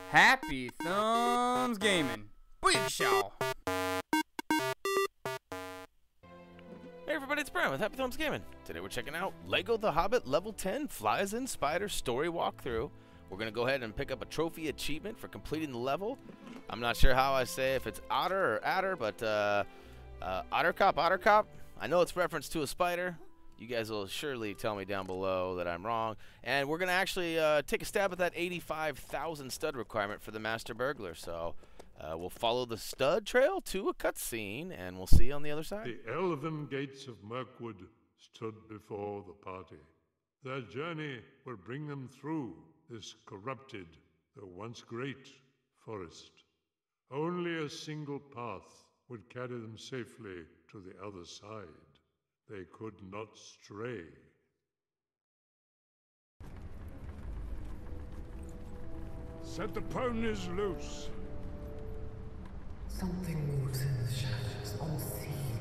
Happy Thumbs Gaming. Big show. Hey everybody, it's Brian with Happy Thumbs Gaming. Today we're checking out Lego The Hobbit Level 10 Flies and Spiders Story Walkthrough. We're going to go ahead and pick up a trophy achievement for completing the level. I'm not sure how I say if it's Otter or Adder, but Attercop. I know it's reference to a spider. You guys will surely tell me down below that I'm wrong. And we're going to actually take a stab at that 85,000 stud requirement for the Master Burglar. So we'll follow the stud trail to a cutscene, and we'll see you on the other side. The elven gates of Mirkwood stood before the party. Their journey will bring them through this corrupted, though once great, forest. Only a single path would carry them safely to the other side. They could not stray. Set the ponies loose. Something moves in the shadows, unseen.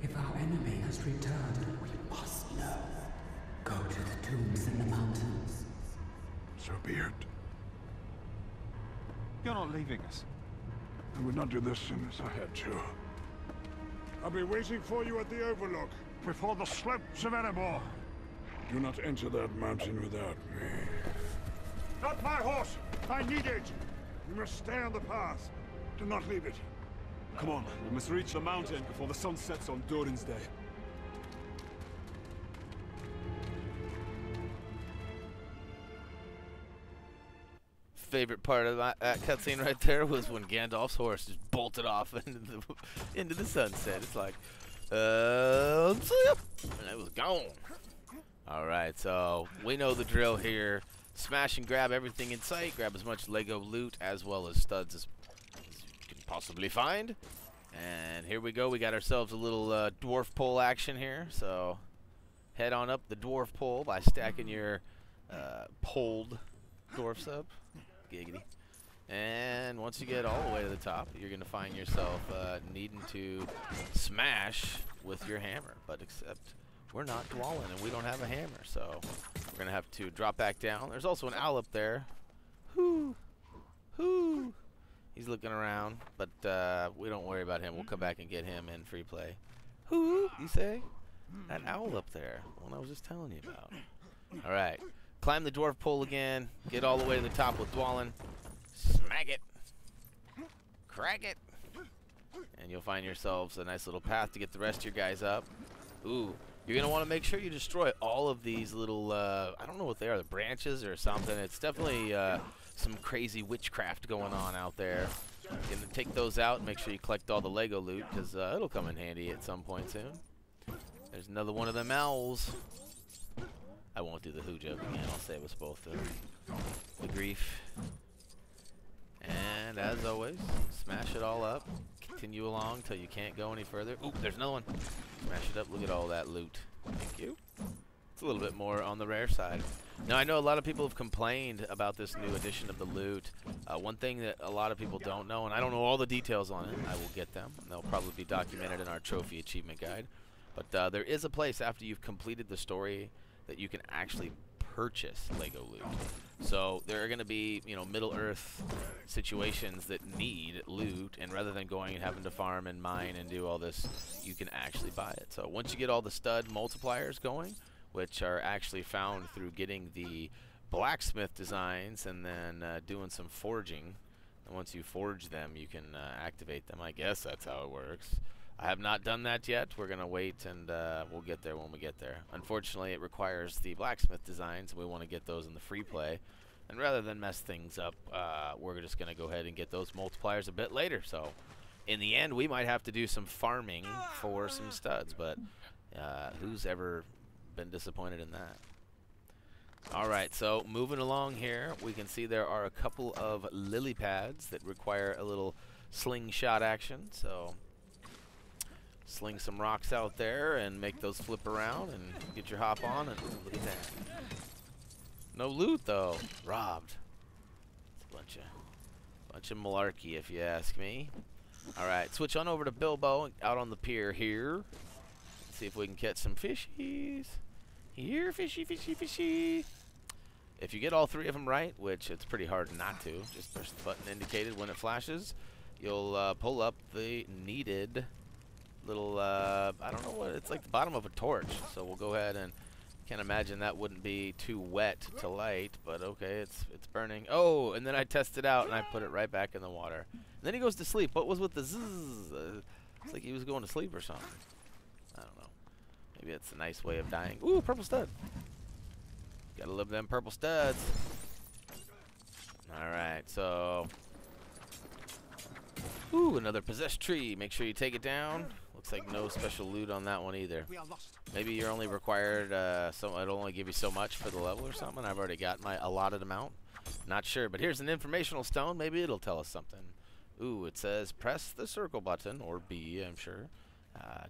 If our enemy has returned, we must know. Go to the tombs in the mountains. So be it. You're not leaving us. I would not do this unless I had to. I'll be waiting for you at the Overlook, before the slopes of Erebor. Do not enter that mountain without me. Not my horse! I need it! You must stay on the path. Do not leave it. Come on, we must reach the mountain before the sun sets on Durin's Day. Favorite part of that cutscene right there was when Gandalf's horse just bolted off into the sunset. It's like, see ya, and it was gone. All right, so we know the drill here. Smash and grab everything in sight. Grab as much Lego loot as well as studs as you can possibly find. And here we go. We got ourselves a little dwarf pole action here. So head on up the dwarf pole by stacking your poled dwarfs up. Giggity. And once you get all the way to the top, you're going to find yourself needing to smash with your hammer. But except we're not Dwalin and we don't have a hammer, so we're going to have to drop back down. There's also an owl up there. Hoo! Hoo! He's looking around, but we don't worry about him. We'll come back and get him in free play. Hoo! You say? That owl up there, one I was just telling you about. All right. Climb the dwarf pole again. Get all the way to the top with Dwalin. Smack it. Crack it. And you'll find yourselves a nice little path to get the rest of your guys up. Ooh. You're going to want to make sure you destroy all of these little, I don't know what they are, the branches or something. It's definitely some crazy witchcraft going on out there. You're going to take those out and make sure you collect all the Lego loot, because it'll come in handy at some point soon. There's another one of them owls. I won't do the who joke again. I'll save us both the grief. And as always, smash it all up. Continue along till you can't go any further. Ooh, there's another one. Smash it up. Look at all that loot. Thank you. It's a little bit more on the rare side. Now, I know a lot of people have complained about this new edition of the loot. One thing that a lot of people don't know, and I don't know all the details on it, I will get them. And they'll probably be documented in our trophy achievement guide. But there is a place after you've completed the story that you can actually purchase Lego loot. So there are going to be, you know, Middle-earth situations that need loot, and rather than going and having to farm and mine and do all this, you can actually buy it. So once you get all the stud multipliers going, which are actually found through getting the Blacksmith Designs and then doing some forging, and once you forge them, you can activate them. I guess that's how it works. I have not done that yet. We're going to wait, and we'll get there when we get there. Unfortunately, it requires the Blacksmith Designs, and we want to get those in the free play. And rather than mess things up, we're just going to go ahead and get those multipliers a bit later. So, in the end, we might have to do some farming for some studs, but who's ever been disappointed in that? All right, so moving along here, we can see there are a couple of lily pads that require a little slingshot action. So sling some rocks out there and make those flip around and get your hop on, and look at that. No loot though. Robbed. It's a bunch of malarkey if you ask me. Alright, switch on over to Bilbo out on the pier here. See if we can catch some fishies. Here, fishy, fishy, fishy. If you get all 3 of them right, which it's pretty hard not to, just push the button indicated when it flashes, you'll pull up the needed little, I don't know what, it's like the bottom of a torch. So we'll go ahead and, can't imagine that wouldn't be too wet to light, but okay, it's burning. Oh, and then I test it out and I put it right back in the water. And then he goes to sleep. What was with the zzz? It's like he was going to sleep or something. I don't know. Maybe it's a nice way of dying. Ooh, purple stud. Gotta love them purple studs. Alright, so. Ooh, another possessed tree. Make sure you take it down. Looks like no special loot on that one either. Maybe you're only required, it'll only give you so much for the level or something. I've already got my allotted amount. Not sure, but here's an informational stone. Maybe it'll tell us something. Ooh, it says press the circle button, or B, I'm sure,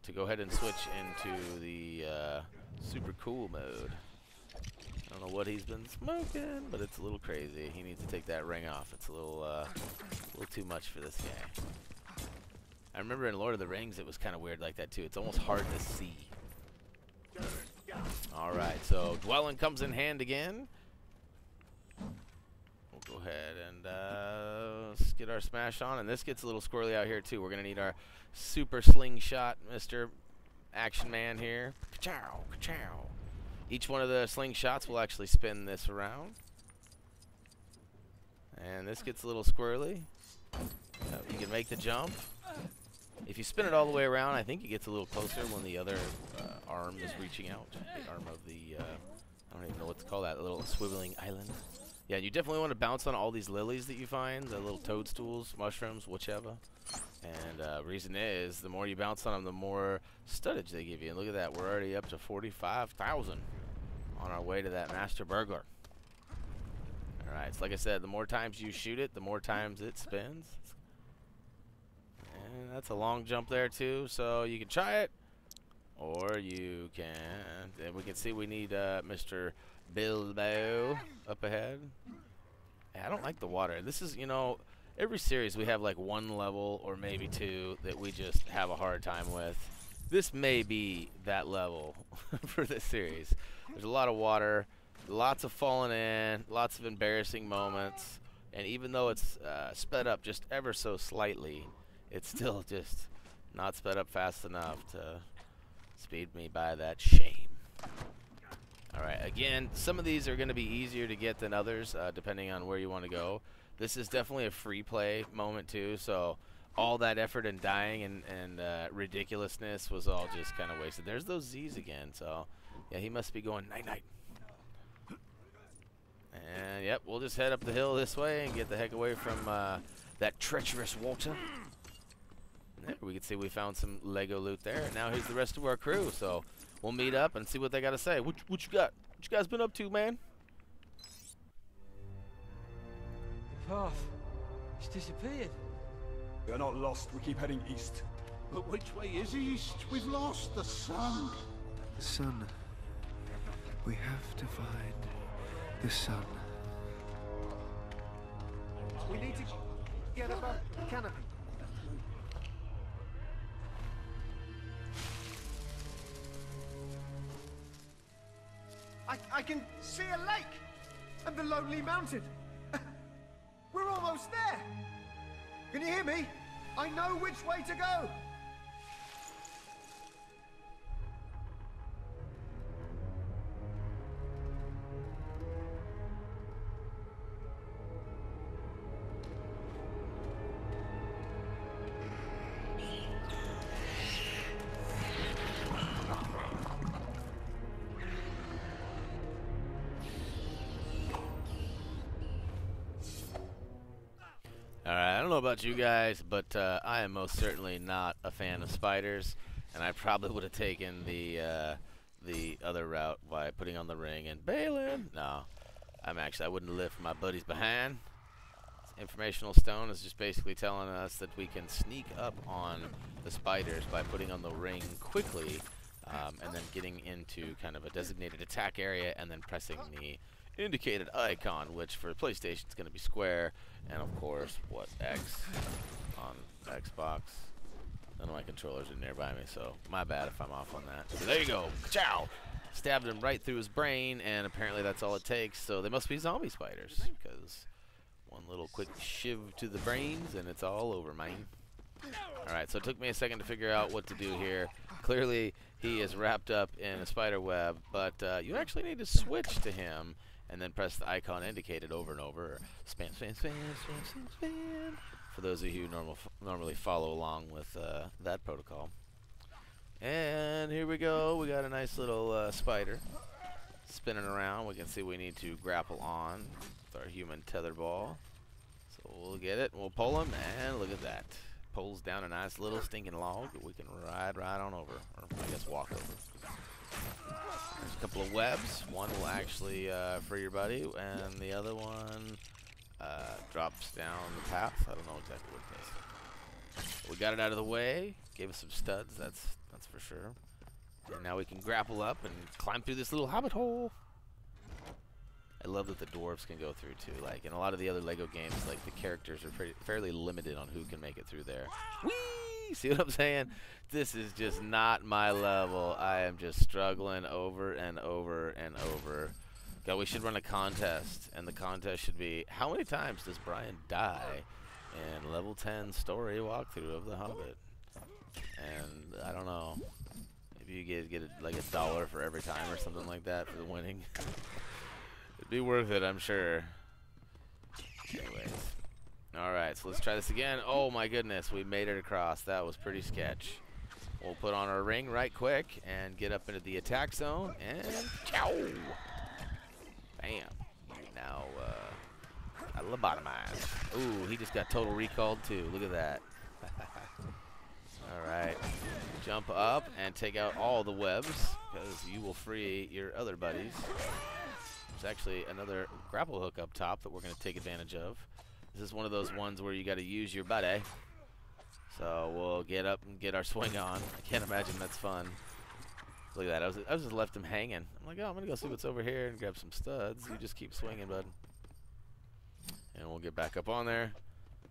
to go ahead and switch into the super cool mode. I don't know what he's been smoking, but it's a little crazy. He needs to take that ring off. It's a little too much for this guy. I remember in Lord of the Rings it was kind of weird like that too. It's almost hard to see. Alright, so Dwelling comes in hand again. We'll go ahead and let's get our smash on. And this gets a little squirrely out here too. We're going to need our super slingshot Mr. Action Man here. Ka-chow, ka-chow. Each one of the slingshots will actually spin this around. And this gets a little squirrely. You can make the jump. If you spin it all the way around, I think it gets a little closer when the other arm is reaching out. The arm of the, I don't even know what to call that, little swiveling island. Yeah, you definitely want to bounce on all these lilies that you find, the little toadstools, mushrooms, whichever. And reason is, the more you bounce on them, the more studdage they give you. And look at that, we're already up to 45,000 on our way to that master burglar. Alright, so like I said, the more times you shoot it, the more times it spins. And that's a long jump there too, so you can try it, or you can, and we can see we need Mr. Bilbo up ahead. I don't like the water. This is, you know, every series we have like one level or maybe two that we just have a hard time with. This may be that level for this series. There's a lot of water, lots of falling in, lots of embarrassing moments, and even though it's sped up just ever so slightly, it's still just not sped up fast enough to speed me by that shame. Alright, again, some of these are going to be easier to get than others, depending on where you want to go. This is definitely a free play moment too, so all that effort and dying and ridiculousness was all just kind of wasted. There's those Z's again, so yeah, he must be going night-night. And yep, we'll just head up the hill this way and get the heck away from that treacherous water. There, we can see we found some Lego loot there. And now here's the rest of our crew, so we'll meet up and see what they got to say. What you got? What you guys been up to, man? The path. It's disappeared. We are not lost. We keep heading east. But which way is east? We've lost the sun. The sun. We have to find the sun. We need to get up a canopy. I can see a lake and the lonely mountain. We're almost there. Can you hear me? I know which way to go. Alright, I don't know about you guys, but I am most certainly not a fan of spiders, and I probably would have taken the other route by putting on the ring and bailing. No, I wouldn't lift my buddies behind. This informational stone is just basically telling us that we can sneak up on the spiders by putting on the ring quickly, and then getting into kind of a designated attack area and then pressing the indicated icon, which for PlayStation is going to be square, and of course, what, X on Xbox. None of my controllers are nearby me, so my bad if I'm off on that. So there you go. Ciao. stabbed him right through his brain, and apparently that's all it takes. So they must be zombie spiders, because one little quick shiv to the brains, and it's all over, man. Alright, so it took me a second to figure out what to do here. Clearly, he is wrapped up in a spider web, but you actually need to switch to him, and then press the icon indicated over and over. Spam, spam, spam, spam, spam, spam. For those of you who normally follow along with that protocol. And here we go. We got a nice little spider spinning around. We can see we need to grapple on with our human tether ball. So we'll get it, and we'll pull him, and look at that. Pulls down a nice little stinking log that we can ride right on over, or I guess walk over. There's a couple of webs. One will actually free your buddy, and the other one drops down the path. I don't know exactly what it does. We got it out of the way. Gave us some studs. That's for sure. And now we can grapple up and climb through this little hobbit hole. I love that the dwarves can go through too. Like in a lot of the other Lego games, like the characters are fairly limited on who can make it through there. Whee! See what I'm saying? This is just not my level. I am just struggling over and over and over. God, we should run a contest, and the contest should be, how many times does Brian die in level 10 story walkthrough of The Hobbit? And I don't know. Maybe you get like $1 for every time or something like that for the winning. It'd be worth it, I'm sure. Anyways. Alright, so let's try this again. Oh my goodness, we made it across. That was pretty sketch. We'll put on our ring right quick and get up into the attack zone, and chow! Bam. Now, lobotomized. Ooh, he just got total recalled too. Look at that. Alright. Jump up and take out all the webs, because you will free your other buddies. There's actually another grapple hook up top that we're going to take advantage of. This is one of those ones where you got to use your buddy. So we'll get up and get our swing on. I can't imagine that's fun. Look at that. I was just left him hanging. I'm like, oh, I'm going to go see what's over here and grab some studs. You just keep swinging, bud. And we'll get back up on there.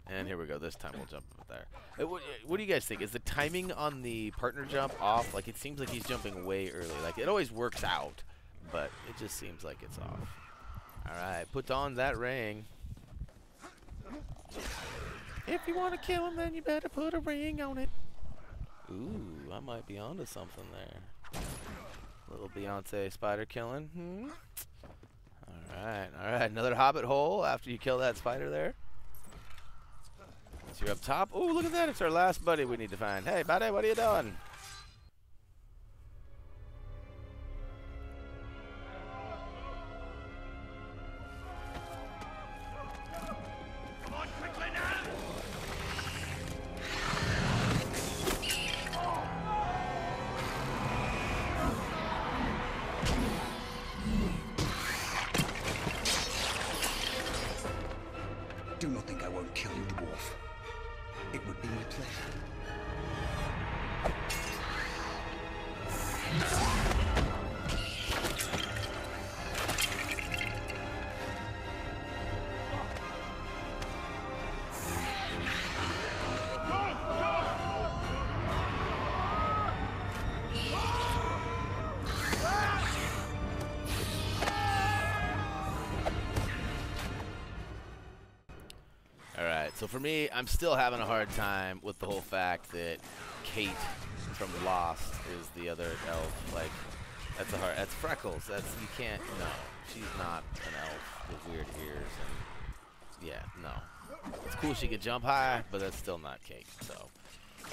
And here we go. This time we'll jump up there. What do you guys think? Is the timing on the partner jump off? Like, it seems like he's jumping way early. Like, it always works out, but it just seems like it's off. All right. Put on that ring. If you want to kill him, then you better put a ring on it. Ooh, I might be onto something there. Little Beyonce spider killing. Alright, alright. Another hobbit hole after you kill that spider there. So you're up top. Ooh, look at that. It's our last buddy we need to find. Hey, buddy, what are you doing? Do not think I won't kill you, dwarf. It would be my pleasure. So for me, I'm still having a hard time with the whole fact that Kate from Lost is the other elf. Like, that's Freckles. You can't, no. She's not an elf with weird ears. And yeah, no. It's cool she could jump high, but that's still not Kate. So,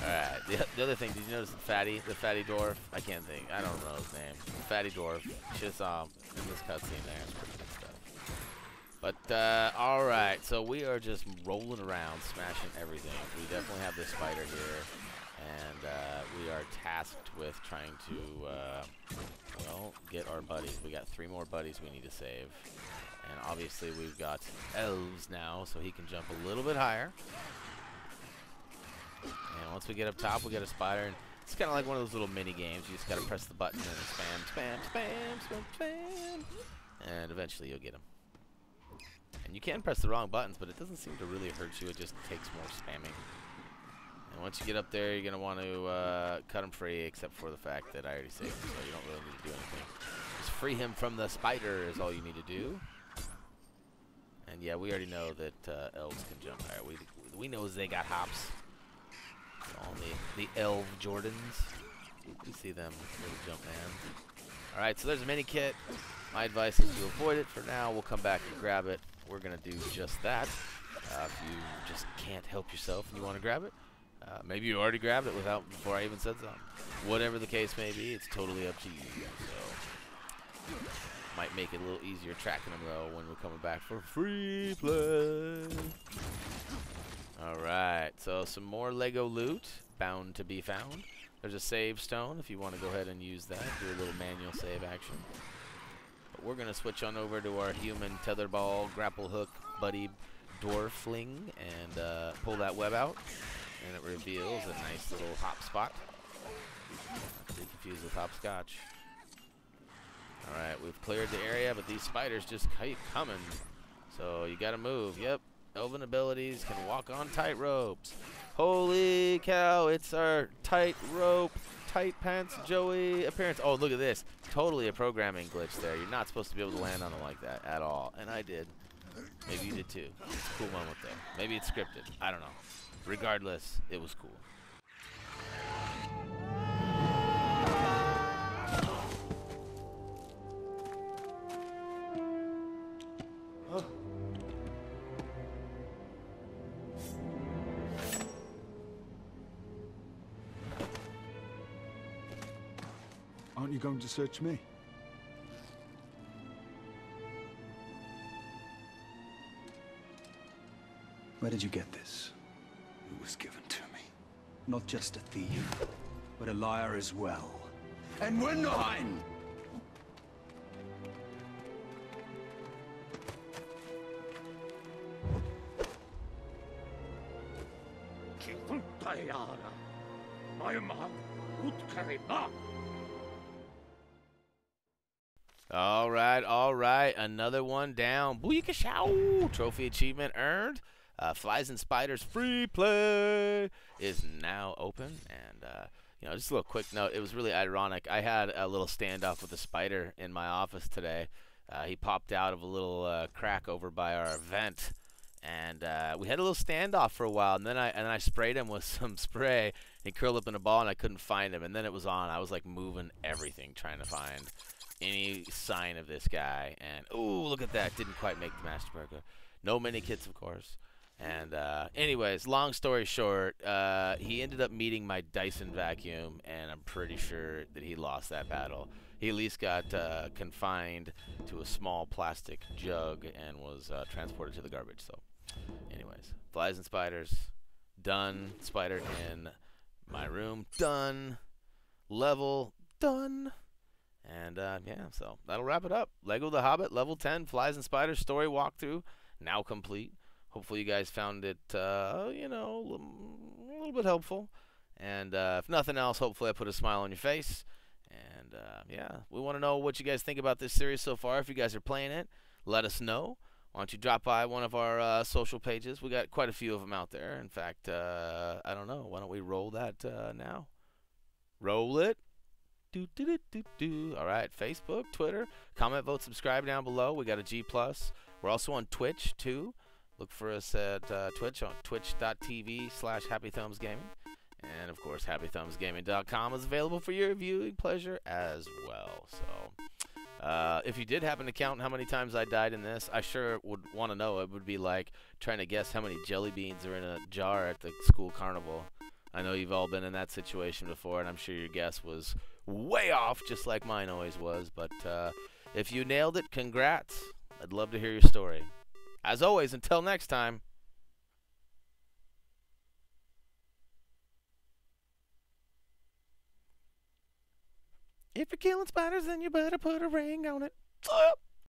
alright. The other thing, did you notice the fatty dwarf? I can't think. I don't know his name. The fatty dwarf. Just saw him in this cutscene there. It's pretty good stuff. But, alright, so we are just rolling around, smashing everything. We definitely have this spider here, and we are tasked with trying to, well, get our buddies. We got 3 more buddies we need to save. And obviously we've got elves now, so he can jump a little bit higher. And once we get up top, we get a spider, and it's kind of like one of those little mini games. You just got to press the button and spam, spam, spam, spam, spam, and eventually you'll get him. And you can press the wrong buttons, but it doesn't seem to really hurt you. It just takes more spamming. And once you get up there, you're going to want to cut him free, except for the fact that I already saved him, so you don't really need to do anything. free him from the spider is all you need to do. And yeah, we already know that elves can jump higher. We know they got hops. All the elf Jordans. You see them little jump man. Alright, so there's a mini kit. My advice is to avoid it for now. We'll come back and grab it. We're going to do just that. If you just can't help yourself and you want to grab it, maybe you already grabbed it before I even said something. Whatever the case may be, it's totally up to you. So, might make it a little easier tracking them, though, when we're coming back for free play. Alright, so some more Lego loot bound to be found. There's a save stone if you want to go ahead and use that. Do a little manual save action. But we're going to switch on over to our human tetherball grapple hook buddy dwarfling and pull that web out. And it reveals a nice little hop spot. Not to be confused with hopscotch. Alright, we've cleared the area, but these spiders just keep coming. So you got to move. Yep. Elven abilities can walk on tight ropes. Holy cow, it's our tight rope, tight pants Joey appearance. Oh, look at this. Totally a programming glitch there. You're not supposed to be able to land on them like that at all. And I did. Maybe you did too. It's a cool moment there. Maybe it's scripted. I don't know. Regardless, it was cool. Aren't you going to search me? Where did you get this? It was given to me. Not just a thief, but a liar as well. And we're nine! All right, another one down. Booyakashow! Trophy achievement earned. Flies and Spiders free play is now open. And, you know, just a little quick note. It was really ironic. I had a little standoff with a spider in my office today. He popped out of a little crack over by our vent. And we had a little standoff for a while. And then I sprayed him with some spray. He curled up in a ball, and I couldn't find him. And then it was on. I was, like, moving everything, trying to find any sign of this guy. And, ooh, look at that. Didn't quite make the Master Burger. No Minikits, of course. And anyways, long story short, he ended up meeting my Dyson vacuum, and I'm pretty sure that he lost that battle. He at least got confined to a small plastic jug and was transported to the garbage. So anyways, Flies and Spiders, done. Spider in my room, done. Level, done. And yeah, so that'll wrap it up. Lego The Hobbit, level 10, Flies and Spiders story walkthrough, now complete. Hopefully you guys found it, you know, a little bit helpful. And if nothing else, hopefully I put a smile on your face. And yeah, we want to know what you guys think about this series so far. If you guys are playing it, let us know. Why don't you drop by one of our social pages? We got quite a few of them out there. In fact, I don't know. Why don't we roll that now? Roll it. All right, Facebook, Twitter, comment, vote, subscribe down below. We got a G+. We're also on Twitch, too. Look for us at Twitch on twitch.tv/HappyThumbsGaming. And, of course, HappyThumbsGaming.com is available for your viewing pleasure as well. So, if you did happen to count how many times I died in this, I sure would want to know. It would be like trying to guess how many jelly beans are in a jar at the school carnival. I know you've all been in that situation before, and I'm sure your guess was way off, just like mine always was. But if you nailed it, congrats. I'd love to hear your story. As always, until next time. If you're killing spiders, then you better put a ring on it.